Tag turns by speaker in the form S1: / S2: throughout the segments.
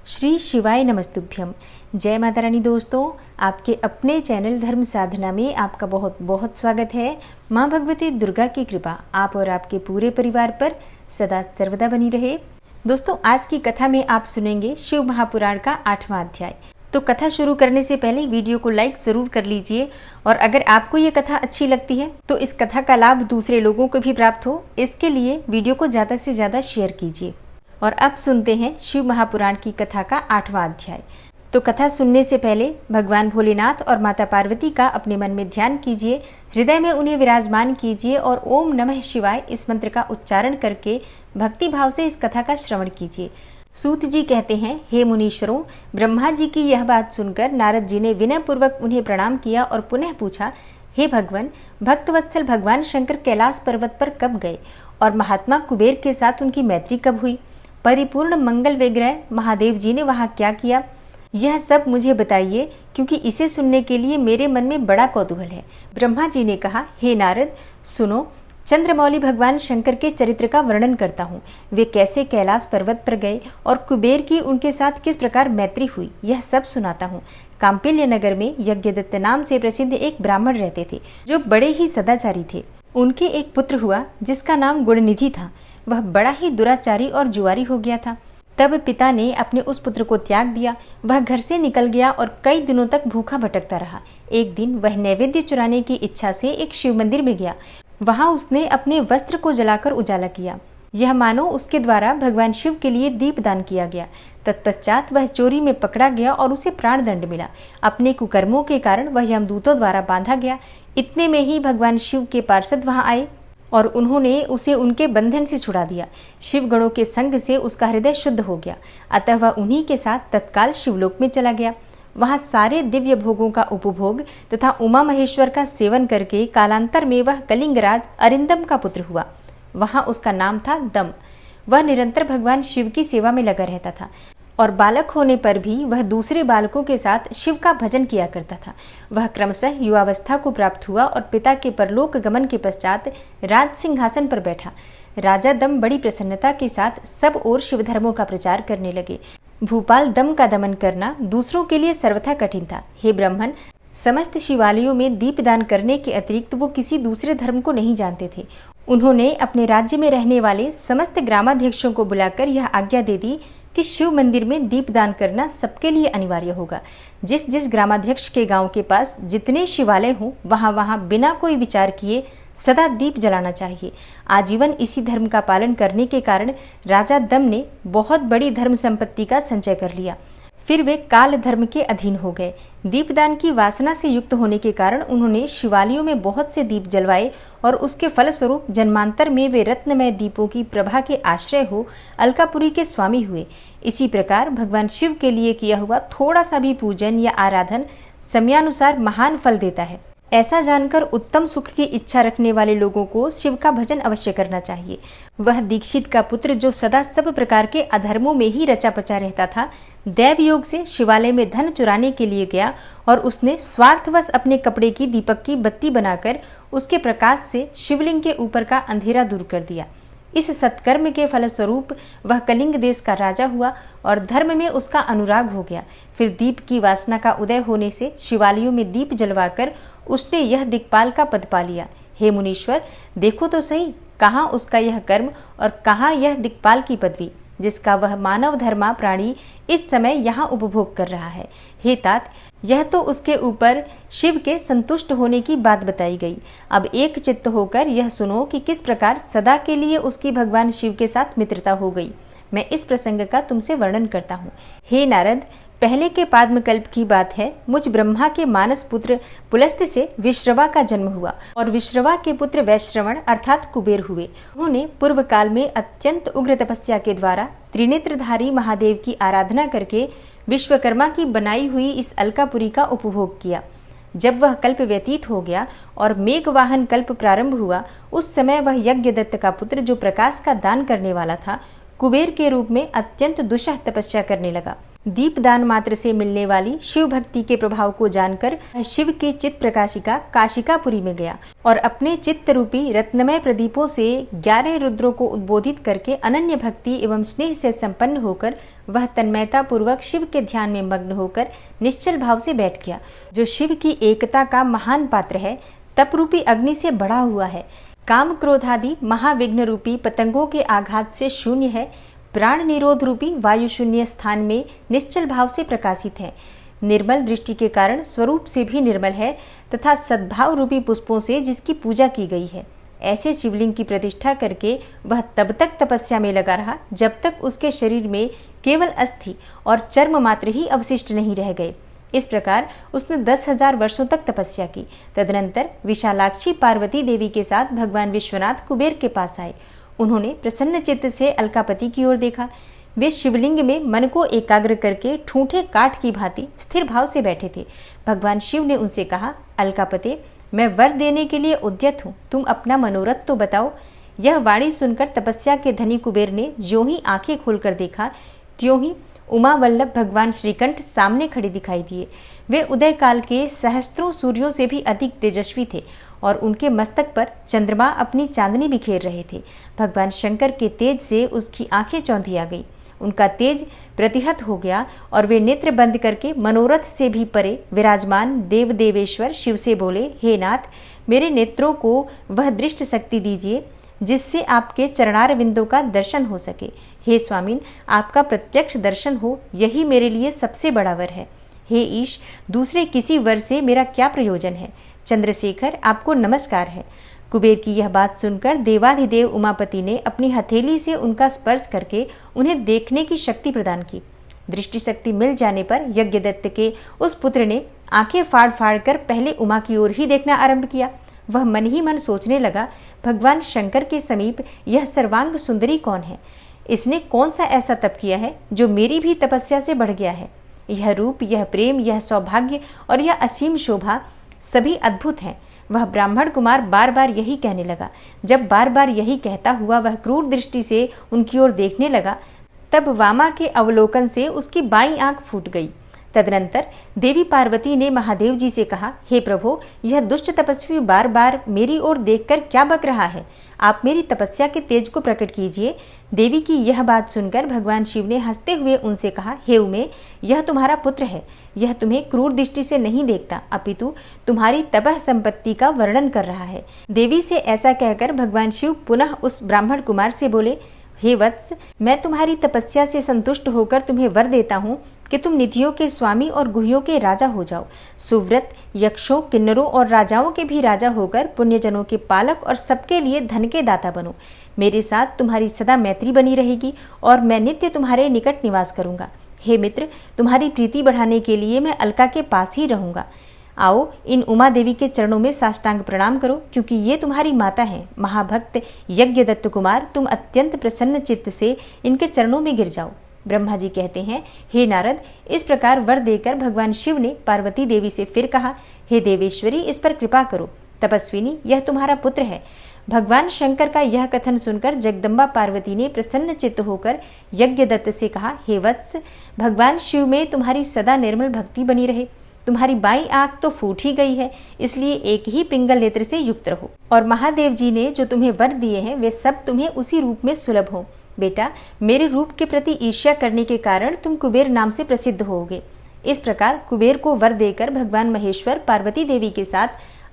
S1: श्री शिवाय नमस्तुभ्यम। जय माता रानी। दोस्तों, आपके अपने चैनल धर्म साधना में आपका बहुत बहुत स्वागत है। माँ भगवती दुर्गा की कृपा आप और आपके पूरे परिवार पर सदा सर्वदा बनी रहे। दोस्तों, आज की कथा में आप सुनेंगे शिव महापुराण का 8वां अध्याय। तो कथा शुरू करने से पहले वीडियो को लाइक जरूर कर लीजिए और अगर आपको ये कथा अच्छी लगती है तो इस कथा का लाभ दूसरे लोगों को भी प्राप्त हो, इसके लिए वीडियो को ज़्यादा से ज़्यादा शेयर कीजिए। और अब सुनते हैं शिव महापुराण की कथा का 8वां अध्याय। तो कथा सुनने से पहले भगवान भोलेनाथ और माता पार्वती का अपने मन में ध्यान कीजिए, हृदय में उन्हें विराजमान कीजिए और ओम नमः शिवाय इस मंत्र का उच्चारण करके भक्ति भाव से इस कथा का श्रवण कीजिए। सूत जी कहते हैं, हे मुनीश्वरों, ब्रह्मा जी की यह बात सुनकर नारद जी ने विनय पूर्वक उन्हें प्रणाम किया और पुनः पूछा, हे भगवान, भक्तवत्सल भगवान शंकर कैलाश पर्वत पर कब गए और महात्मा कुबेर के साथ उनकी मैत्री कब हुई? परिपूर्ण मंगल विग्रह महादेव जी ने वहां क्या किया? यह सब मुझे बताइए, क्योंकि इसे सुनने के लिए मेरे मन में बड़ा कौतूहल है। ब्रह्मा जी ने कहा, हे नारद, सुनो, चंद्रमौली भगवान शंकर के चरित्र का वर्णन करता हूँ। वे कैसे कैलाश पर्वत पर गए और कुबेर की उनके साथ किस प्रकार मैत्री हुई, यह सब सुनाता हूँ। कांपिल्य नगर में यज्ञदत्त नाम से प्रसिद्ध एक ब्राह्मण रहते थे, जो बड़े ही सदाचारी थे। उनके एक पुत्र हुआ जिसका नाम गुणनिधि था। वह बड़ा ही दुराचारी और जुआरी हो गया था। तब पिता ने अपने उस पुत्र को त्याग दिया। वह घर से निकल गया और कई दिनों तक भूखा भटकता रहा। एक दिन वह नैवेद्य चुराने की इच्छा से एक शिव मंदिर में गया। वहां उसने अपने वस्त्र को जलाकर उजाला किया। यह मानो उसके द्वारा भगवान शिव के लिए दीपदान किया गया। तत्पश्चात वह चोरी में पकड़ा गया और उसे प्राण दंड मिला। अपने कुकर्मों के कारण वह यमदूतों द्वारा बांधा गया। इतने में ही भगवान शिव के पार्षद वहां आए और उन्होंने उसे उनके बंधन से छुड़ा दिया। शिव गणों के संग से उसका हृदय शुद्ध हो गया। अतः वह उन्हीं के साथ तत्काल शिवलोक में चला गया। वहां सारे दिव्य भोगों का उपभोग तथा उमा महेश्वर का सेवन करके कालांतर में वह कलिंगराज अरिंदम का पुत्र हुआ। वहां उसका नाम था दम। वह निरंतर भगवान शिव की सेवा में लगा रहता था और बालक होने पर भी वह दूसरे बालकों के साथ शिव का भजन किया करता था। वह क्रमशः युवावस्था को प्राप्त हुआ और पिता के परलोक गमन के पश्चात राज सिंहासन पर बैठा। राजा दम बड़ी प्रसन्नता के साथ सब ओर शिव धर्मों का प्रचार करने लगे। भूपाल दम का दमन करना दूसरों के लिए सर्वथा कठिन था। हे ब्राह्मण, समस्त शिवालयों में दीपदान करने के अतिरिक्त वो किसी दूसरे धर्म को नहीं जानते थे। उन्होंने अपने राज्य में रहने वाले समस्त ग्रामाध्यक्षों को बुलाकर यह आज्ञा दे दी कि शिव मंदिर में दीपदान करना सबके लिए अनिवार्य होगा। जिस जिस ग्रामाध्यक्ष के गांव के पास जितने शिवालय हों, वहां वहां बिना कोई विचार किए सदा दीप जलाना चाहिए। आजीवन इसी धर्म का पालन करने के कारण राजा दम ने बहुत बड़ी धर्म संपत्ति का संचय कर लिया। फिर वे काल धर्म के अधीन हो गए। दीपदान की वासना से युक्त होने के कारण उन्होंने शिवालयों में बहुत से दीप जलवाए और उसके फलस्वरूप जन्मांतर में वे रत्नमय दीपों की प्रभा के आश्रय हो अलकापुरी के स्वामी हुए। इसी प्रकार भगवान शिव के लिए किया हुआ थोड़ा सा भी पूजन या आराधन समयानुसार महान फल देता है। ऐसा जानकर उत्तम सुख की इच्छा रखने वाले लोगों को शिव का भजन अवश्य करना चाहिए। वह दीक्षित का पुत्र, जो सदा सब प्रकार के अधर्मों में ही रचा पचा रहता था, दैव योग से शिवालय में धन चुराने के लिए गया और उसने स्वार्थवश अपने कपड़े की दीपक की बत्ती बनाकर उसके प्रकाश से शिवलिंग के ऊपर का अंधेरा दूर कर दिया। इस सत्कर्म के फलस्वरूप वह कलिंग देश का राजा हुआ और धर्म में उसका अनुराग हो गया। फिर दीप की वासना का उदय होने से शिवालयों में दीप जलवाकर उसने यह दिक्पाल का पद पा लिया। हे मुनीश्वर, देखो तो सही, कहाँ उसका यह कर्म और कहाँ यह दिक्पाल की पदवी, जिसका वह मानव धर्मा प्राणी इस समय यहाँ उपभोग कर रहा है। हे तात, यह तो उसके ऊपर शिव के संतुष्ट होने की बात बताई गई। अब एक चित्त होकर यह सुनो कि किस प्रकार सदा के लिए उसकी भगवान शिव के साथ मित्रता हो गई। मैं इस प्रसंग का तुमसे वर्णन करता हूँ। हे नारद, पहले के पाद्मकल्प की बात है। मुझ ब्रह्मा के मानस पुत्र पुलस्त्य से विश्रवा का जन्म हुआ और विश्रवा के पुत्र वैश्रवण अर्थात कुबेर हुए। उन्होंने पूर्व काल में अत्यंत उग्र तपस्या के द्वारा त्रिनेत्रधारी महादेव की आराधना करके विश्वकर्मा की बनाई हुई इस अलकापुरी का उपभोग किया। जब वह कल्प व्यतीत हो गया और मेघवाहन कल्प प्रारंभ हुआ, उस समय वह यज्ञदत्त का पुत्र, जो प्रकाश का दान करने वाला था, कुबेर के रूप में अत्यंत दुस्सह तपस्या करने लगा। दीपदान मात्र से मिलने वाली शिव भक्ति के प्रभाव को जानकर शिव के चित्त प्रकाशिका काशिकापुरी में गया और अपने चित्त रूपी रत्नमय प्रदीपों से 11 रुद्रों को उद्बोधित करके अनन्य भक्ति एवं स्नेह से संपन्न होकर वह तन्मयता पूर्वक शिव के ध्यान में मग्न होकर निश्चल भाव से बैठ गया। जो शिव की एकता का महान पात्र है, तप रूपी अग्नि से बढ़ा हुआ है, काम क्रोध आदि महाविघ्न रूपी पतंगों के आघात से शून्य है, प्राण निरोध रूपी वायु शून्य स्थान में निश्चल भाव से प्रकाशित है, निर्मल दृष्टि के कारण स्वरूप से भी निर्मल है तथा सद्भाव रूपी पुष्पों से जिसकी पूजा की गई है। ऐसे शिवलिंग की प्रतिष्ठा करके वह तब तक तपस्या में लगा रहा जब तक उसके शरीर में केवल अस्थि और चर्म मात्र ही अवशिष्ट नहीं रह गए। इस प्रकार उसने 10,000 वर्षों तक तपस्या की। तदनंतर विशालाक्षी पार्वती देवी के साथ भगवान विश्वनाथ कुबेर के पास आए। उन्होंने प्रसन्न चित्त से अलकापति की ओर देखा। वे शिवलिंग में मन को एकाग्र करके ठूंठे काठ की भांति स्थिर भाव से बैठे थे। भगवान शिव ने उनसे कहा, अलकापते, मैं वर देने के लिए उद्यत हूँ, तुम अपना मनोरथ तो बताओ। यह वाणी सुनकर तपस्या के धनी कुबेर ने ज्यों ही आंखें खोलकर देखा, त्यों ही उमा वल्लभ भगवान श्रीकंठ सामने खड़े दिखाई दिए। वे उदय काल के सहस्त्रों सूर्यों से भी अधिक तेजस्वी थे और उनके मस्तक पर चंद्रमा अपनी चांदनी बिखेर रहे थे। भगवान शंकर के तेज से उसकी आंखें चौंधी आ गई। उनका तेज प्रतिहत हो गया और वे नेत्र बंद करके मनोरथ से भी परे विराजमान देव देवेश्वर शिव से बोले, हे नाथ, मेरे नेत्रों को वह दृष्ट शक्ति दीजिए जिससे आपके चरणारविंदों का दर्शन हो सके। हे स्वामीन, आपका प्रत्यक्ष दर्शन हो, यही मेरे लिए सबसे बड़ा वर है। हे ईश, दूसरे किसी वर से मेरा क्या प्रयोजन है। चंद्रशेखर, आपको नमस्कार है। कुबेर की यह बात सुनकर देवाधिदेव उमापति ने अपनी हथेली से उनका स्पर्श करके उन्हें देखने की शक्ति प्रदान की। दृष्टि शक्ति मिल जाने पर यज्ञदत्त के उस पुत्र ने आंखें फाड़ फाड़ कर पहले उमा की ओर ही देखना आरंभ किया। वह मन ही मन सोचने लगा, भगवान शंकर के समीप यह सर्वांग सुंदरी कौन है? इसने कौन सा ऐसा तप किया है जो मेरी भी तपस्या से बढ़ गया है? यह रूप, यह प्रेम, यह सौभाग्य और यह असीम शोभा सभी अद्भुत हैं। वह ब्राह्मण कुमार बार बार यही कहने लगा। जब बार बार यही कहता हुआ वह क्रूर दृष्टि से उनकी ओर देखने लगा, तब वामा के अवलोकन से उसकी बाईं आंख फूट गई। तदनंतर देवी पार्वती ने महादेव जी से कहा, हे प्रभु, यह दुष्ट तपस्वी बार बार मेरी ओर देखकर क्या बक रहा है? आप मेरी तपस्या के तेज को प्रकट कीजिए। देवी की यह बात सुनकर भगवान शिव ने हंसते हुए उनसे कहा, हे उमे, यह तुम्हारा पुत्र है। यह तुम्हें क्रूर दृष्टि से नहीं देखता, अपितु तुम्हारी तपह संपत्ति का वर्णन कर रहा है। देवी से ऐसा कहकर भगवान शिव पुनः उस ब्राह्मण कुमार से बोले, हे वत्स, मैं तुम्हारी तपस्या से संतुष्ट होकर तुम्हें वर देता हूँ कि तुम निधियों के स्वामी और गुह्यों के राजा हो जाओ। सुव्रत, यक्षों, किन्नरों और राजाओं के भी राजा होकर पुण्यजनों के पालक और सबके लिए धन के दाता बनो। मेरे साथ तुम्हारी सदा मैत्री बनी रहेगी और मैं नित्य तुम्हारे निकट निवास करूंगा। हे मित्र, तुम्हारी प्रीति बढ़ाने के लिए मैं अलका के पास ही रहूंगा। आओ, इन उमा देवी के चरणों में साष्टांग प्रणाम करो, क्योंकि ये तुम्हारी माता हैं। महाभक्त यज्ञदत्त कुमार, तुम अत्यंत प्रसन्न चित्त से इनके चरणों में गिर जाओ। ब्रह्मा जी कहते हैं, हे नारद, इस प्रकार वर देकर भगवान शिव ने पार्वती देवी से फिर कहा, हे देवेश्वरी, इस पर कृपा करो। तपस्विनी, यह तुम्हारा पुत्र है। भगवान शंकर का यह कथन सुनकर जगदम्बा पार्वती ने प्रसन्न चित्त होकर यज्ञदत्त से कहा, हे वत्स, भगवान शिव में तुम्हारी सदा निर्मल भक्ति बनी रहे। तुम्हारी बाईं आंख तो फूट ही गई है, इसलिए एक ही पिंगल नेत्र से युक्त रहो। और महादेव जी ने जो तुम्हें वर दिए हैं वे सब तुम्हें उसी रूप में सुलभ हो। बेटा, मेरे रूप के प्रति ईर्ष्या करने के कारण तुम कुबेर नाम से प्रसिद्ध होगे। इस प्रकार कुबेर को वर देकर भगवान महेश्वर पार्वती देवी के साथ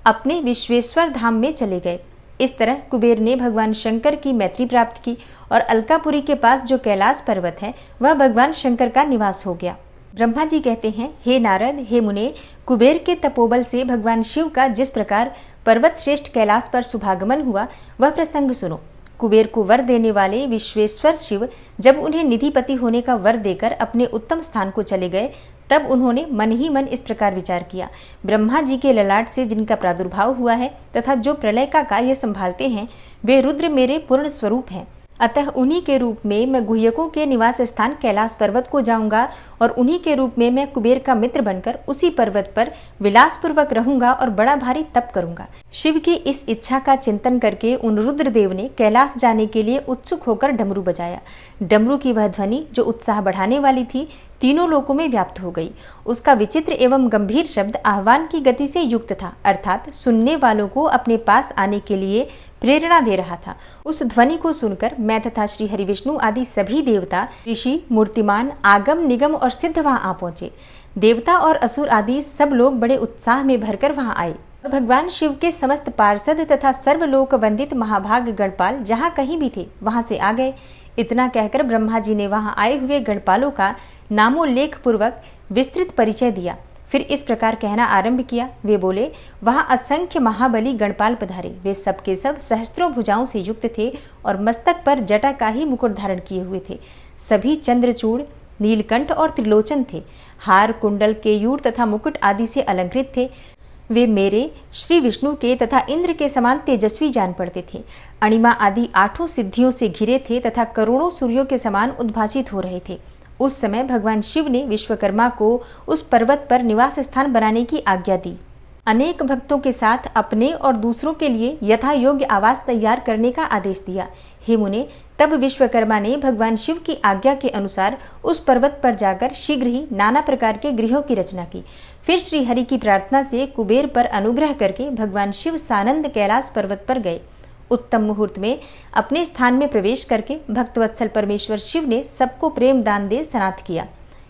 S1: अपने विश्वेश्वर धाम में चले गए। इस तरह कुबेर ने भगवान शंकर की मैत्री प्राप्त की और अलकापुरी के पास जो कैलाश पर्वत है वह भगवान शंकर का निवास हो गया। ब्रह्मा जी कहते हैं, हे नारद, हे मुने, कुबेर के तपोबल से भगवान शिव का जिस प्रकार पर्वत श्रेष्ठ कैलाश पर शुभागमन हुआ वह प्रसंग सुनो। कुबेर को वर देने वाले विश्वेश्वर शिव जब उन्हें निधिपति होने का वर देकर अपने उत्तम स्थान को चले गए, तब उन्होंने मन ही मन इस प्रकार विचार किया, ब्रह्मा जी के ललाट से जिनका प्रादुर्भाव हुआ है तथा जो प्रलय का कार्य संभालते हैं, वे रुद्र मेरे पूर्ण स्वरूप हैं। अतः उन्हीं के रूप में मैं गुह्यकों के निवास स्थान कैलाश पर्वत को जाऊंगा और उन्हीं के रूप में मैं कुबेर का मित्र बनकर उसी पर्वत पर विलासपूर्वक रहूंगा और बड़ा भारी तप करूंगा। शिव की इस इच्छा का चिंतन करके उन रुद्रदेव ने कैलाश जाने के लिए उत्सुक होकर डमरू बजाया। डमरू की वह ध्वनि जो उत्साह बढ़ाने वाली थी, तीनों लोकों में व्याप्त हो गई। उसका विचित्र एवं गंभीर शब्द आह्वान की गति से युक्त था, अर्थात सुनने वालों को अपने पास आने के लिए प्रेरणा दे रहा था। उस ध्वनि को सुनकर मैं तथा श्री हरिविष्णु आदि सभी देवता, ऋषि, मूर्तिमान, आगम, निगम और सिद्ध वहां आ पहुंचे। देवता और असुर आदि सब लोग बड़े उत्साह में भरकर वहां आए और भगवान शिव के समस्त पार्षद तथा सर्वलोक वंदित महाभाग गणपाल जहाँ कहीं भी थे वहां से आ गए। इतना कहकर ब्रह्मा जी ने वहां आए हुए गणपालों का नामोल्लेख पूर्वक विस्तृत परिचय दिया। फिर इस प्रकार कहना आरंभ किया। वे बोले, वहां असंख्य महाबली गणपाल पधारे। वे सबके सब सहस्त्रों भुजाओं से युक्त थे और मस्तक पर जटा का ही मुकुट धारण किए हुए थे। सभी चंद्रचूड़, नीलकंठ और त्रिलोचन थे। हार, कुंडल, केयूर तथा मुकुट आदि से अलंकृत थे। वे मेरे, श्री विष्णु के तथा इंद्र के समान तेजस्वी जान पड़ते थे। अणिमा आदि 8 सिद्धियों से घिरे थे तथा करोड़ों सूर्यों के समान उद्भासित हो रहे थे। उस समय भगवान शिव ने विश्वकर्मा को उस पर्वत पर निवास स्थान बनाने की आज्ञा दी। अनेक भक्तों के साथ अपने और दूसरों के लिए यथा योग्य आवास तैयार करने का आदेश दिया। हे मुने, तब विश्वकर्मा ने भगवान शिव की आज्ञा के अनुसार उस पर्वत पर जाकर शीघ्र ही नाना प्रकार के गृहों की रचना की। फिर श्री हरि की प्रार्थना से कुबेर पर अनुग्रह करके भगवान शिव सानंद कैलाश पर्वत पर गए। उत्तम मुहूर्त में अपने स्थान में प्रवेश करके भक्तवत्सल परमेश्वर शिव ने सबको प्रेम दान दे सनाथ किया।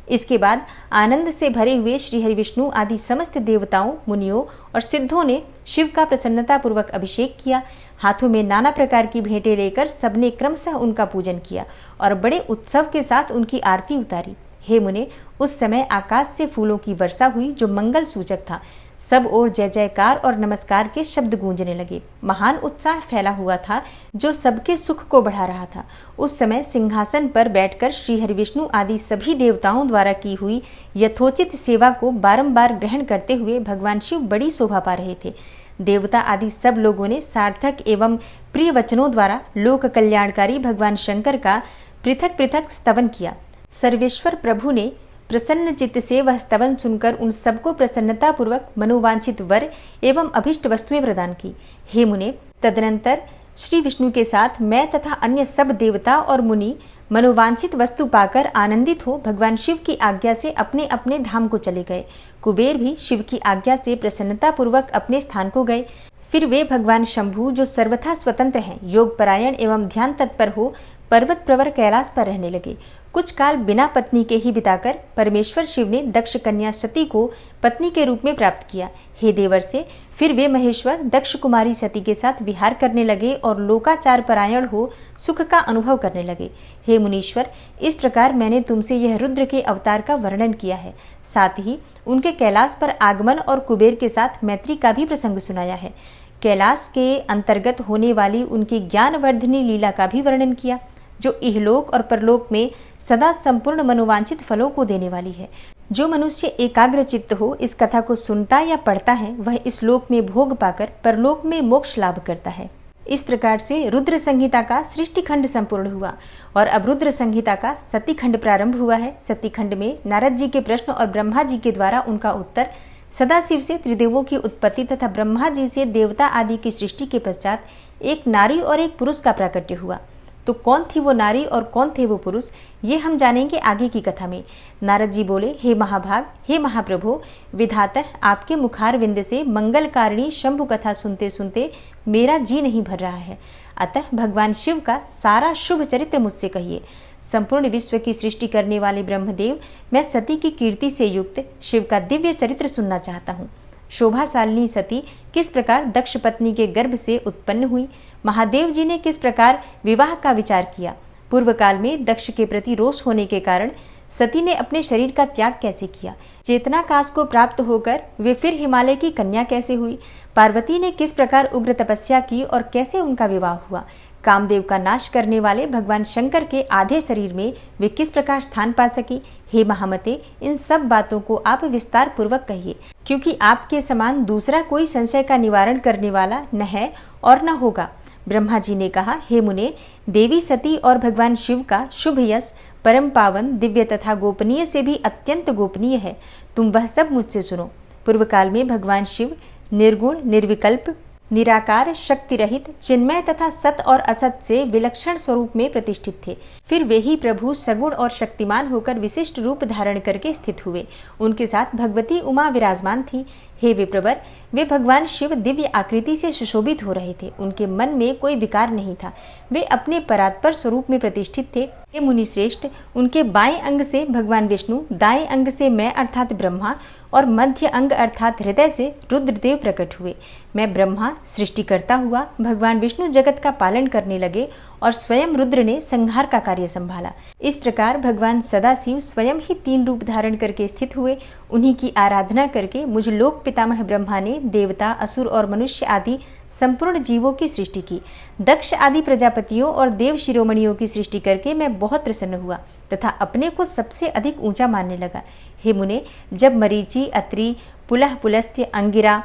S1: इसके बाद आनंद से भरे हुए श्री हरि विष्णु आदि समस्त देवताओं, मुनियों और सिद्धों ने शिव का प्रसन्नता पूर्वक अभिषेक किया। हाथों में नाना प्रकार की भेंटें लेकर सबने क्रमशः उनका पूजन किया और बड़े उत्सव के साथ उनकी आरती उतारी। हे मुने, उस समय आकाश से फूलों की वर्षा हुई जो मंगल सूचक था। सब ओर जय जयकार और नमस्कार के शब्द गूंजने लगे। महान उत्साह फैला हुआ था जो सबके सुख को बढ़ा रहा था। उस समय सिंहासन पर बैठकर श्री हरिविष्णु आदि सभी देवताओं द्वारा की हुई यथोचित सेवा को बारंबार ग्रहण करते हुए भगवान शिव बड़ी शोभा पा रहे थे। देवता आदि सब लोगों ने सार्थक एवं प्रिय वचनों द्वारा लोक कल्याणकारी भगवान शंकर का पृथक पृथक स्तवन किया। सर्वेश्वर प्रभु ने प्रसन्न चित्त से वह स्तवन सुनकर उन सबको प्रसन्नता पूर्वक मनोवांछित वर एवं अभिष्ट वस्तुएं प्रदान की। हे मुने, तदनंतर श्री विष्णु के साथ मैं तथा अन्य सब देवता और मुनि मनोवांछित वस्तु पाकर आनंदित हो भगवान शिव की आज्ञा से अपने अपने धाम को चले गए। कुबेर भी शिव की आज्ञा से प्रसन्नता पूर्वक अपने स्थान को गए। फिर वे भगवान शंभु जो सर्वथा स्वतंत्र हैं, योग परायण एवं ध्यान तत्पर हो, पर्वत प्रवर कैलाश पर रहने लगे। कुछ काल बिना पत्नी के ही बिताकर परमेश्वर शिव ने दक्ष कन्या सती को पत्नी के रूप में प्राप्त किया। हे देवर से, फिर वे महेश्वर दक्ष कुमारी सती के साथ विहार करने लगे और लोकाचार परायण हो सुख का अनुभव करने लगे। हे मुनीश्वर, इस प्रकार मैंने तुमसे यह रुद्र के अवतार का वर्णन किया है। साथ ही उनके कैलाश पर आगमन और कुबेर के साथ मैत्री का भी प्रसंग सुनाया है। कैलाश के अंतर्गत होने वाली उनकी ज्ञानवर्धिनी लीला का भी वर्णन किया, जो इहलोक और परलोक में सदा संपूर्ण मनोवांछित फलों को देने वाली है। जो मनुष्य एकाग्र चित्त हो इस कथा को सुनता या पढ़ता है, वह इस लोक में भोग पाकर परलोक में मोक्ष लाभ करता है। इस प्रकार से रुद्र संहिता का सृष्टि खंड संपूर्ण हुआ और अब रुद्र संहिता का सती खंड प्रारंभ हुआ है। सती खंड में नारद जी के प्रश्न और ब्रह्मा जी के द्वारा उनका उत्तर, सदाशिव से त्रिदेवों की उत्पत्ति तथा ब्रह्मा जी से देवता आदि की सृष्टि के पश्चात एक नारी और एक पुरुष का प्राकट्य हुआ। तो कौन थी वो नारी और कौन थे वो पुरुष, ये हम जानेंगे आगे की कथा में। नारद जी बोले, हे महाभाग, हे महाप्रभु, विधातः आपके मुखारविंद से मंगलकारिणी शंभु कथा सुनते सुनते मेरा जी नहीं भर रहा है। अतः भगवान शिव का सारा शुभ चरित्र मुझसे कहिए। संपूर्ण विश्व की सृष्टि करने वाले ब्रह्मदेव, मैं सती की कीर्ति से युक्त शिव का दिव्य चरित्र सुनना चाहता हूँ। शोभाशालिनी सती किस प्रकार दक्ष पत्नी के गर्भ से उत्पन्न हुई, महादेव जी ने किस प्रकार विवाह का विचार किया, पूर्व काल में दक्ष के प्रति रोष होने के कारण सती ने अपने शरीर का त्याग कैसे किया, चेतनाकाश को प्राप्त होकर वे फिर हिमालय की कन्या कैसे हुई, पार्वती ने किस प्रकार उग्र तपस्या की और कैसे उनका विवाह हुआ, कामदेव का नाश करने वाले भगवान शंकर के आधे शरीर में वे किस प्रकार स्थान पा सकी। हे महामते, इन सब बातों को आप विस्तार पूर्वक कहिए, क्योंकि आपके समान दूसरा कोई संशय का निवारण करने वाला न है और न होगा। ब्रह्मा जी ने कहा, हे मुने, देवी सती और भगवान शिव का शुभ यश परम पावन, दिव्य तथा गोपनीय से भी अत्यंत गोपनीय है। तुम वह सब मुझसे सुनो। पूर्व काल में भगवान शिव निर्गुण, निर्विकल्प, निराकार, शक्ति रहित, चिन्मय तथा सत और असत से विलक्षण स्वरूप में प्रतिष्ठित थे। फिर वे ही प्रभु सगुण और शक्तिमान होकर विशिष्ट रूप धारण करके स्थित हुए। उनके साथ भगवती उमा विराजमान थी। हे विप्रवर, वे भगवान शिव दिव्य आकृति से सुशोभित हो रहे थे। उनके मन में कोई विकार नहीं था। वे अपने परात्पर स्वरूप में प्रतिष्ठित थे। हे मुनि श्रेष्ठ, उनके बाएं अंग से भगवान विष्णु, दाएं अंग से मैं अर्थात ब्रह्मा और मध्य अंग अर्थात हृदय से रुद्रदेव प्रकट हुए। मैं ब्रह्मा सृष्टि करता हुआ, भगवान विष्णु जगत का पालन करने लगे और स्वयं रुद्र ने संहार का कार्य संभाला। इस प्रकार भगवान सदाशिव स्वयं ही 3 रूप धारण करके स्थित हुए। उन्हीं की आराधना करके मुझ लोक पितामह ब्रह्मा ने देवता, असुर और मनुष्य आदि संपूर्ण जीवों की सृष्टि की। दक्ष आदि प्रजापतियों और देव शिरोमणियों की सृष्टि करके मैं बहुत प्रसन्न हुआ तथा अपने को सबसे अधिक ऊंचा मानने लगा। हे मुने, जब मरीचि, अत्रि, पुलह, पुलस्त्य, अंगिरा,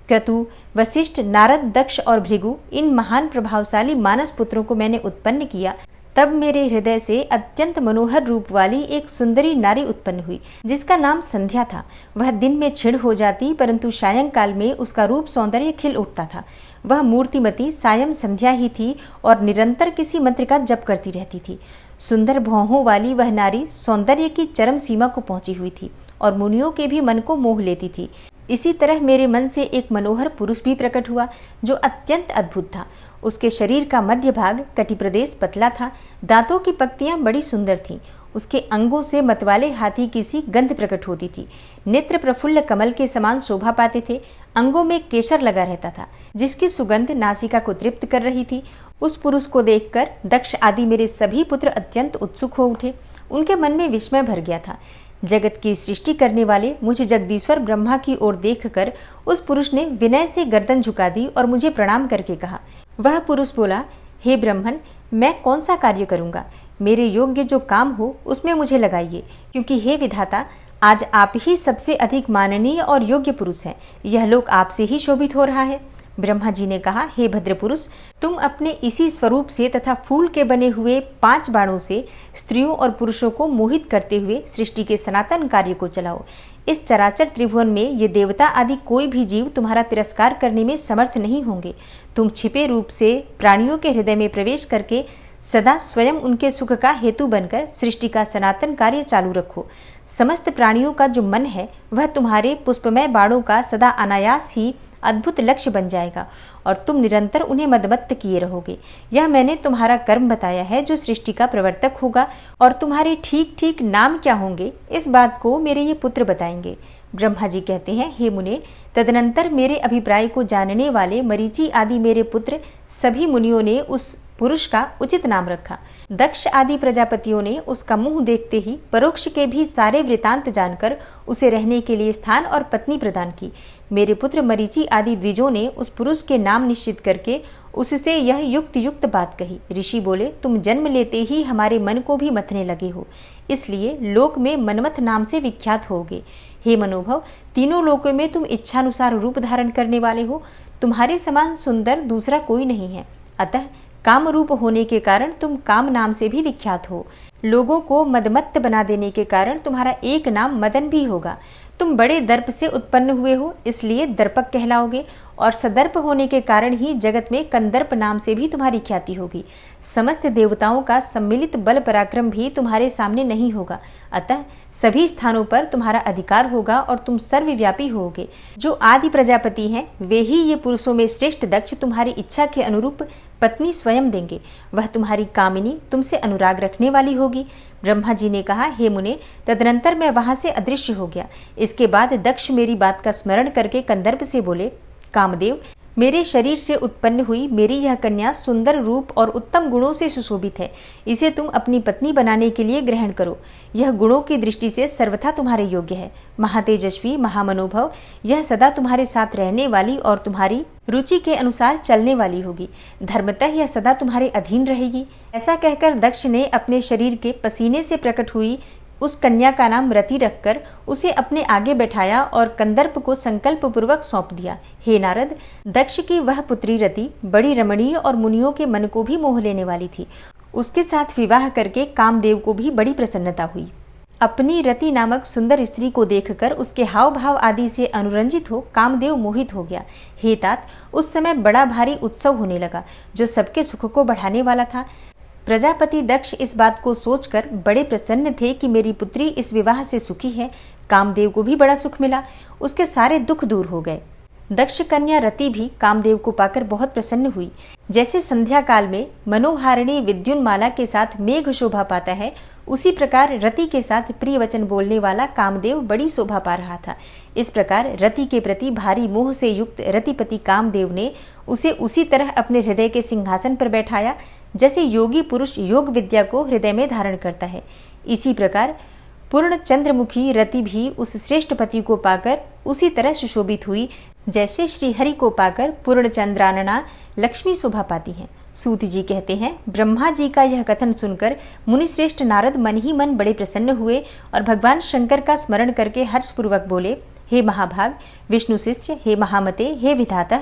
S1: क्रतु, वशिष्ठ, नारद, दक्ष और भृगु इन महान प्रभावशाली मानस पुत्रों को मैंने उत्पन्न किया, तब मेरे हृदय से अत्यंत मनोहर रूप वाली एक सुंदरी नारी उत्पन्न हुई, जिसका नाम संध्या था। वह दिन में क्षीण हो जाती, परंतु सायंकाल में उसका रूप सौंदर्य खिल उठता था। वह मूर्तिमती सायं संध्या ही थी और निरंतर किसी मंत्र का जप करती रहती थी। सुंदर भौहों वाली वह नारी सौंदर्य की चरम सीमा को पहुंची हुई थी और मुनियों के भी मन को मोह लेती थी। इसी तरह मेरे मन से एक मनोहर पुरुष भी प्रकट हुआ, जो अत्यंत अद्भुत था। उसके शरीर का मध्य भाग कटि प्रदेश पतला था, दांतों की पंक्तियां बड़ी सुंदर थीं। उसके अंगों से मतवाले हाथी की सी गंध प्रकट होती थी। नेत्र प्रफुल्ल कमल के समान शोभा पाते थे। अंगों में केसर लगा रहता था, जिसकी सुगंध नासिका को तृप्त कर रही थी। उस पुरुष को देखकर दक्ष आदि मेरे सभी पुत्र अत्यंत उत्सुक हो उठे। उनके मन में विस्मय भर गया था। जगत की सृष्टि करने वाले मुझे जगदीश्वर ब्रह्मा की ओर देखकर उस पुरुष ने विनय से गर्दन झुका दी और मुझे प्रणाम करके कहा। वह पुरुष बोला, हे ब्रह्मन, मैं कौन सा कार्य करूंगा? मेरे योग्य जो काम हो उसमें मुझे लगाइए, क्योंकि हे विधाता, आज आप ही सबसे अधिक माननीय और योग्य पुरुष हैं। यह लोक आपसे ही शोभित हो रहा है। ब्रह्मा जी ने कहा, हे भद्र पुरुष, तुम अपने इसी स्वरूप से तथा फूल के बने हुए 5 बाणों से स्त्रियों और पुरुषों को मोहित करते हुए सृष्टि के सनातन कार्य को चलाओ। इस चराचर त्रिभुवन में ये देवता आदि कोई भी जीव तुम्हारा तिरस्कार करने में समर्थ नहीं होंगे। तुम छिपे रूप से प्राणियों के हृदय में प्रवेश करके सदा स्वयं उनके सुख का हेतु बनकर सृष्टि का सनातन कार्य चालू रखो। समस्त प्राणियों का जो मन है वह तुम्हारे पुष्पमय बाणों का सदा अनायास ही अद्भुत लक्ष्य बन जाएगा और तुम निरंतर उन्हें मदमत्त किए रहोगे। यह मैंने तुम्हारा कर्म बताया है जो सृष्टि का प्रवर्तक होगा, और तुम्हारे ठीक ठीक नाम क्या होंगे इस बात को मेरे ये पुत्र बताएंगे। ब्रह्मा जी कहते हैं, हे मुने, तदनंतर मेरे अभिप्राय को जानने वाले मरीचि आदि मेरे पुत्र सभी मुनियों ने उस पुरुष का उचित नाम रखा। दक्ष आदि प्रजापतियों ने उसका मुंह देखते ही परोक्ष के भी सारे वृतांत जानकर उसे रहने के लिए स्थान और पत्नी प्रदान की। मेरे पुत्र मरीचि आदि द्विजों ने उस पुरुष के नाम निश्चित करके उससे यह युक्त युक्त बात कही। ऋषि बोले, तुम जन्म लेते ही हमारे मन को भी मथने लगे हो, इसलिए लोक में मनमथ नाम से विख्यात होगे। हे मनोभव, तीनों लोकों में तुम इच्छानुसार रूप धारण करने वाले हो। तुम्हारे समान सुंदर दूसरा कोई नहीं है। अतः काम रूप होने के कारण तुम काम नाम से भी विख्यात हो। लोगों को मदमत्त बना देने के कारण तुम्हारा एक नाम मदन भी होगा। तुम बड़े दर्प से उत्पन्न हुए हो, इसलिए दर्पक कहलाओगे, और सदर्प होने के कारण ही जगत में कंदर्प नाम से भी तुम्हारी ख्याति होगी। समस्त देवताओं का सम्मिलित बल पराक्रम भी तुम्हारे सामने नहीं होगा। अतः सभी स्थानों पर तुम्हारा अधिकार होगा और तुम सर्वव्यापी होगे। जो आदि प्रजापति हैं वे ही ये पुरुषों में श्रेष्ठ दक्ष तुम्हारी इच्छा के अनुरूप पत्नी स्वयं देंगे। वह तुम्हारी कामिनी, तुमसे अनुराग रखने वाली होगी। ब्रह्मा जी ने कहा, हे मुने, तदनंतर मैं वहां से अदृश्य हो गया। इसके बाद दक्ष मेरी बात का स्मरण करके कंदर्प से बोले, कामदेव, मेरे शरीर से उत्पन्न हुई मेरी यह कन्या सुंदर रूप और उत्तम गुणों से सुशोभित है। इसे तुम अपनी पत्नी बनाने के लिए ग्रहण करो। यह गुणों की दृष्टि से सर्वथा तुम्हारे योग्य है। महातेजस्वी, महामनोभव, यह सदा तुम्हारे साथ रहने वाली और तुम्हारी रुचि के अनुसार चलने वाली होगी। धर्मतः यह सदा तुम्हारे अधीन रहेगी। ऐसा कहकर दक्ष ने अपने शरीर के पसीने से प्रकट हुई उस कन्या का नाम रति रखकर उसे अपने आगे बैठाया और कंदर्प को संकल्प पूर्वक सौंप दिया। हे नारद, दक्ष की वह पुत्री रति बड़ी रमणीय और मुनियों के मन को भी मोह लेने वाली थी। उसके साथ विवाह करके कामदेव को भी बड़ी प्रसन्नता हुई। अपनी रति नामक सुंदर स्त्री को देखकर उसके हाव भाव आदि से अनुरंजित हो कामदेव मोहित हो गया। हे तात, उस समय बड़ा भारी उत्सव होने लगा जो सबके सुख को बढ़ाने वाला था। प्रजापति दक्ष इस बात को सोचकर बड़े प्रसन्न थे कि मेरी पुत्री इस विवाह से सुखी है। कामदेव को भी बड़ा सुख मिला, उसके सारे दुख दूर हो गए। दक्ष कन्या रति भी कामदेव को पाकर बहुत प्रसन्न हुई। जैसे संध्या काल में मनोहारिणी विद्युन्माला के साथ मेघ शोभा पाता है, उसी प्रकार रति के साथ प्रिय वचन बोलने वाला कामदेव बड़ी शोभा पा रहा था। इस प्रकार रति के प्रति भारी मोह से युक्त रतिपति कामदेव ने उसे उसी तरह अपने हृदय के सिंहासन पर बैठाया जैसे योगी पुरुष योग विद्या को हृदय में धारण करता है। इसी प्रकार पूर्ण चंद्रमुखी रति भी उस श्रेष्ठ पति को पाकर उसी तरह सुशोभित हुई जैसे श्रीहरि को पाकर पूर्ण चंद्रानना लक्ष्मी शोभा पाती हैं। सूत जी कहते हैं, ब्रह्मा जी का यह कथन सुनकर मुनिश्रेष्ठ नारद मन ही मन बड़े प्रसन्न हुए और भगवान शंकर का स्मरण करके हर्षपूर्वक बोले, हे महाभाग, विष्णु शिष्य, हे महामते, हे विधाता,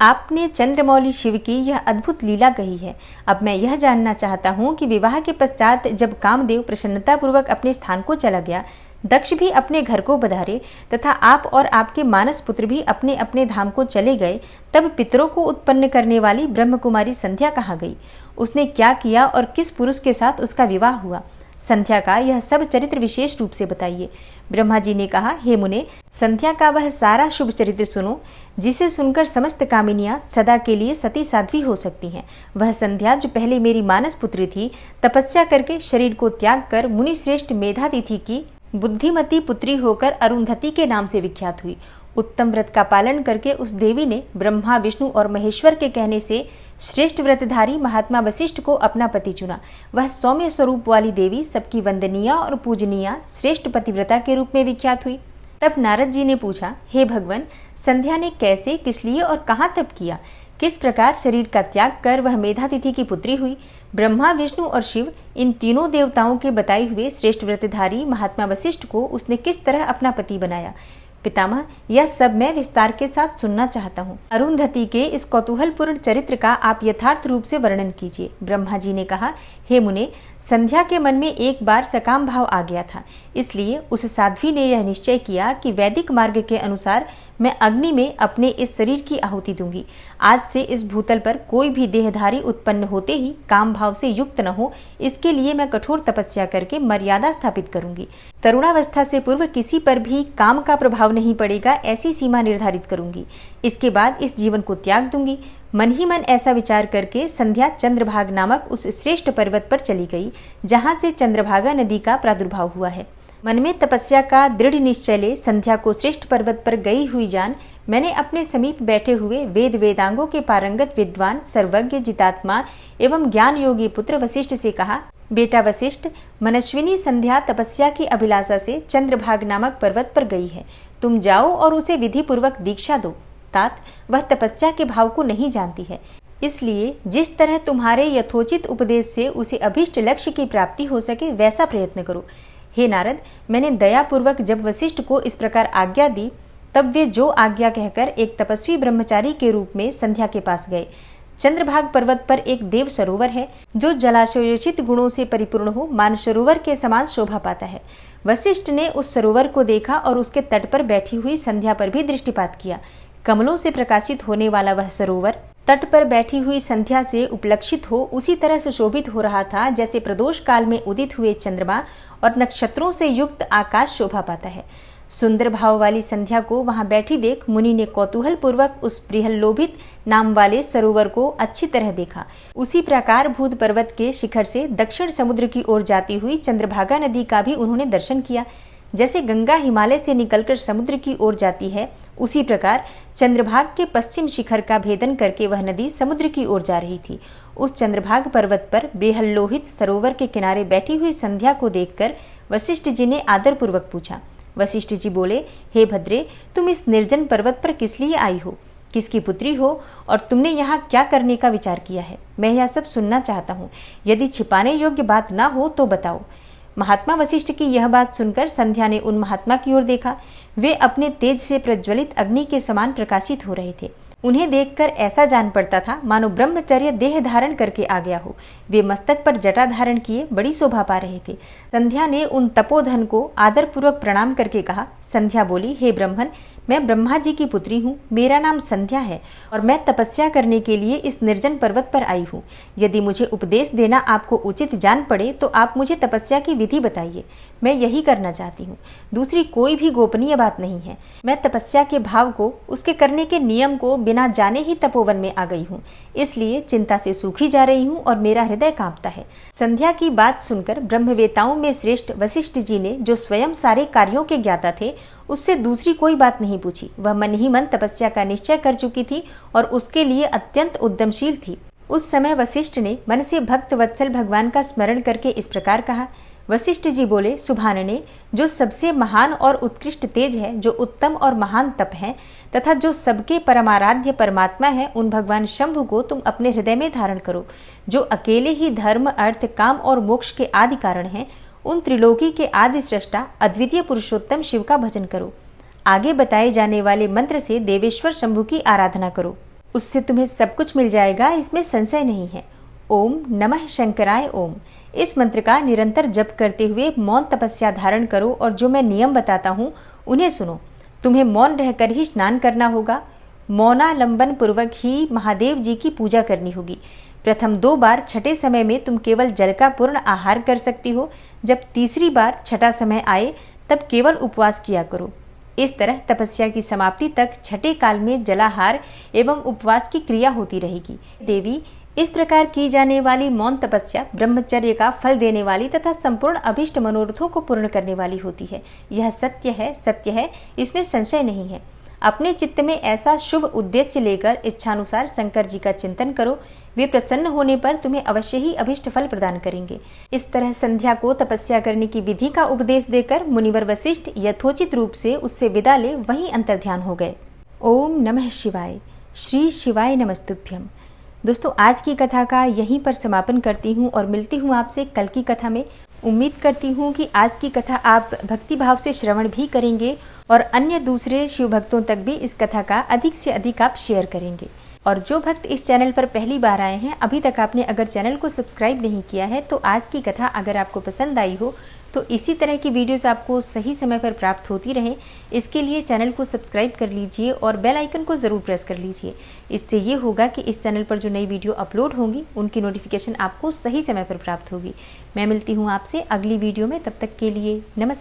S1: आपने चंद्रमौली शिव की यह अद्भुत लीला कही है। अब मैं यह जानना चाहता हूँ कि विवाह के पश्चात जब कामदेव प्रसन्नतापूर्वक अपने स्थान को चला गया, दक्ष भी अपने घर को बधारे तथा आप और आपके मानस पुत्र भी अपने अपने धाम को चले गए, तब पितरों को उत्पन्न करने वाली ब्रह्म कुमारी संध्या कहाँ गई? उसने क्या किया और किस पुरुष के साथ उसका विवाह हुआ? संध्या का यह सब चरित्र विशेष रूप से बताइए। ब्रह्मा जी ने कहा, हे मुने, संध्या का वह सारा शुभ चरित्र सुनो जिसे सुनकर समस्त कामिनियां सदा के लिए सती साध्वी हो सकती हैं। वह संध्या जो पहले मेरी मानस पुत्री थी, तपस्या करके शरीर को त्याग कर मुनि श्रेष्ठ मेधातिथि की बुद्धिमती पुत्री होकर अरुंधति के नाम से विख्यात हुई। उत्तम व्रत का पालन करके उस देवी ने ब्रह्मा, विष्णु और महेश्वर के कहने से श्रेष्ठ व्रतधारी महात्मा वशिष्ठ को अपना पति चुना। वह सौम्य स्वरूप वाली देवी सबकी वंदनीय और पूजनीय श्रेष्ठ पतिव्रता के रूप में विख्यात हुई। तब नारद जी ने पूछा, हे भगवान, संध्या ने कैसे, किस लिए और कहाँ तप किया? किस प्रकार शरीर का त्याग कर वह मेधातिथि की पुत्री हुई? ब्रह्मा, विष्णु और शिव, इन तीनों देवताओं के बताए हुए श्रेष्ठ व्रतधारी महात्मा वशिष्ठ को उसने किस तरह अपना पति बनाया? पितामह, यह सब मैं विस्तार के साथ सुनना चाहता हूँ। अरुंधति के इस कौतूहलपूर्ण चरित्र का आप यथार्थ रूप से वर्णन कीजिए। ब्रह्मा जी ने कहा, हे मुने, संध्या के मन में एक बार सकाम भाव आ गया था, इसलिए उस साध्वी ने यह निश्चय किया कि वैदिक मार्ग के अनुसार मैं अग्नि में अपने इस शरीर की आहुति दूंगी। आज से इस भूतल पर कोई भी देहधारी उत्पन्न होते ही काम भाव से युक्त न हो, इसके लिए मैं कठोर तपस्या करके मर्यादा स्थापित करूंगी। तरुणावस्था से पूर्व किसी पर भी काम का प्रभाव नहीं पड़ेगा, ऐसी सीमा निर्धारित करूंगी। इसके बाद इस जीवन को त्याग दूंगी। मन ही मन ऐसा विचार करके संध्या चंद्रभाग नामक उस श्रेष्ठ पर्वत पर चली गई जहाँ से चंद्रभागा नदी का प्रादुर्भाव हुआ है। मन में तपस्या का दृढ़ निश्चय ले संध्या को श्रेष्ठ पर्वत पर गई हुई जान मैंने अपने समीप बैठे हुए वेद वेदांगों के पारंगत विद्वान, सर्वज्ञ, जितात्मा एवं ज्ञान योगी पुत्र वशिष्ठ से कहा, बेटा वशिष्ठ, मनस्विनी संध्या तपस्या की अभिलाषा से चंद्रभाग नामक पर्वत पर गई है। तुम जाओ और उसे विधि पूर्वक दीक्षा दो। तात, वह तपस्या के भाव को नहीं जानती है, इसलिए जिस तरह तुम्हारे यथोचित उपदेश से उसे अभीष्ट लक्ष्य की प्राप्ति हो सके वैसा प्रयत्न करो। हे नारद, मैंने दयापूर्वक जब वशिष्ठ को इस प्रकार आज्ञा दी, तब वे जो आज्ञा कहकर एक तपस्वी ब्रह्मचारी के रूप में संध्या के पास गए। चंद्रभाग पर्वत पर एक देव सरोवर है जो जलाशयोचित गुणों से परिपूर्ण हो मानसरोवर के समान शोभा पाता है। वशिष्ठ ने उस सरोवर को देखा और उसके तट पर बैठी हुई संध्या पर भी दृष्टिपात किया। कमलों से प्रकाशित होने वाला वह सरोवर तट पर बैठी हुई संध्या से उपलक्षित हो उसी तरह सुशोभित हो रहा था जैसे प्रदोष काल में उदित हुए चंद्रमा और नक्षत्रों से युक्त आकाश शोभा पाता है। सुंदर भाव वाली संध्या को वहां बैठी देख मुनि ने कौतूहल पूर्वक उस प्रिहल्लोभित नाम वाले सरोवर को अच्छी तरह देखा। उसी प्रकार भूत पर्वत के शिखर से दक्षिण समुद्र की ओर जाती हुई चंद्रभागा नदी का भी उन्होंने दर्शन किया। जैसे गंगा हिमालय से निकलकर समुद्र की ओर जाती है, उसी प्रकार चंद्रभाग के पश्चिम शिखर का भेदन करके वह नदी समुद्र की ओर जा रही थी। उस चंद्रभाग पर्वत पर बृहल्लोहित सरोवर के किनारे बैठी हुई संध्या को देखकर वशिष्ठ जी ने आदरपूर्वक पूछा। वशिष्ठ जी बोले, हे भद्रे, तुम इस निर्जन पर्वत पर किस लिए आई हो? किसकी पुत्री हो और तुमने यहाँ क्या करने का विचार किया है? मैं यह सब सुनना चाहता हूँ। यदि छिपाने योग्य बात ना हो तो बताओ। महात्मा वशिष्ठ की यह बात सुनकर संध्या ने उन महात्मा की ओर देखा। वे अपने तेज से प्रज्वलित अग्नि के समान प्रकाशित हो रहे थे। उन्हें देखकर ऐसा जान पड़ता था मानो ब्रह्मचर्य देह धारण करके आ गया हो। वे मस्तक पर जटा धारण किए बड़ी शोभा पा रहे थे। संध्या ने उन तपोधन को आदरपूर्वक प्रणाम करके कहा। संध्या बोली, हे ब्रह्मन, मैं ब्रह्मा जी की पुत्री हूँ, मेरा नाम संध्या है और मैं तपस्या करने के लिए इस निर्जन पर्वत पर आई हूँ। यदि मुझे उपदेश देना आपको उचित जान पड़े तो आप मुझे तपस्या की विधि बताइए, मैं यही करना चाहती हूँ। दूसरी कोई भी गोपनीय बात नहीं है। मैं तपस्या के भाव को, उसके करने के नियम को बिना जाने ही तपोवन में आ गई हूँ, इसलिए चिंता से सूखी जा रही हूँ और मेरा हृदय कांपता है। संध्या की बात सुनकर ब्रह्मवेताओं में श्रेष्ठ वशिष्ठ जी ने, जो स्वयं सारे कार्यों के ज्ञाता थे, उससे दूसरी कोई बात नहीं पूछी। वह मन ही मन तपस्या का निश्चय कर चुकी थी और उसके लिए अत्यंत उद्यमशील थी। उस समय वशिष्ठ ने मन से भक्त वत्सल भगवान का स्मरण करके इस प्रकार कहा। वशिष्ठ जी बोले, सुभानने, जो सबसे महान और उत्कृष्ट तेज है, जो उत्तम और महान तप है तथा जो सबके परमाराध्य परमात्मा है, उन भगवान शंभु को तुम अपने हृदय में धारण करो, जो अकेले ही धर्म, अर्थ, काम और मोक्ष के आदि कारण हैं। उन त्रिलोकी के आदि सृष्टा अद्वितीय पुरुषोत्तम शिव का भजन करो। आगे बताए जाने वाले मंत्र से देवेश्वर शंभु की आराधना करो, उससे तुम्हें सब कुछ मिल जाएगा, इसमें संशय नहीं है। ओम नमः शंकराय ओम। इस मंत्र का निरंतर जप करते हुए मौन तपस्या धारण करो और जो मैं नियम बताता हूँ उन्हें सुनो। तुम्हें मौन रहकर ही स्नान करना होगा। मौनालंबन पूर्वक ही महादेव जी की पूजा करनी होगी। प्रथम 2 बार छठे समय में तुम केवल जल का पूर्ण आहार कर सकती हो। जब तीसरी बार छठा समय आए तब केवल उपवास किया करो। इस तरह तपस्या की समाप्ति तक छठे काल में जलाहार एवं उपवास की क्रिया होती रहेगी। देवी, इस प्रकार की जाने वाली मौन तपस्या ब्रह्मचर्य का फल देने वाली तथा संपूर्ण अभिष्ट मनोरथों को पूर्ण करने वाली होती है। यह सत्य है, इसमें संशय नहीं है। अपने चित्त में ऐसा शुभ उद्देश्य लेकर इच्छानुसार शंकर जी का चिंतन करो। वे प्रसन्न होने पर तुम्हें अवश्य ही अभिष्ट फल प्रदान करेंगे। इस तरह संध्या को तपस्या करने की विधि का उपदेश देकर मुनिवर वशिष्ठ यथोचित रूप से उससे विदा ले वहीं अंतर्ध्यान हो गए। ओम नमः शिवाय। श्री शिवाय नमस्तुभ्यम। दोस्तों, आज की कथा का यहीं पर समापन करती हूँ और मिलती हूँ आपसे कल की कथा में। उम्मीद करती हूँ कि आज की कथा आप भक्ति भाव से श्रवण भी करेंगे और अन्य दूसरे शिव भक्तों तक भी इस कथा का अधिक से अधिक आप शेयर करेंगे। और जो भक्त इस चैनल पर पहली बार आए हैं, अभी तक आपने अगर चैनल को सब्सक्राइब नहीं किया है, तो आज की कथा अगर आपको पसंद आई हो तो इसी तरह की वीडियोस आपको सही समय पर प्राप्त होती रहे, इसके लिए चैनल को सब्सक्राइब कर लीजिए और बेल आइकन को ज़रूर प्रेस कर लीजिए। इससे ये होगा कि इस चैनल पर जो नई वीडियो अपलोड होंगी उनकी नोटिफिकेशन आपको सही समय पर प्राप्त होगी। मैं मिलती हूँ आपसे अगली वीडियो में, तब तक के लिए नमस्कार।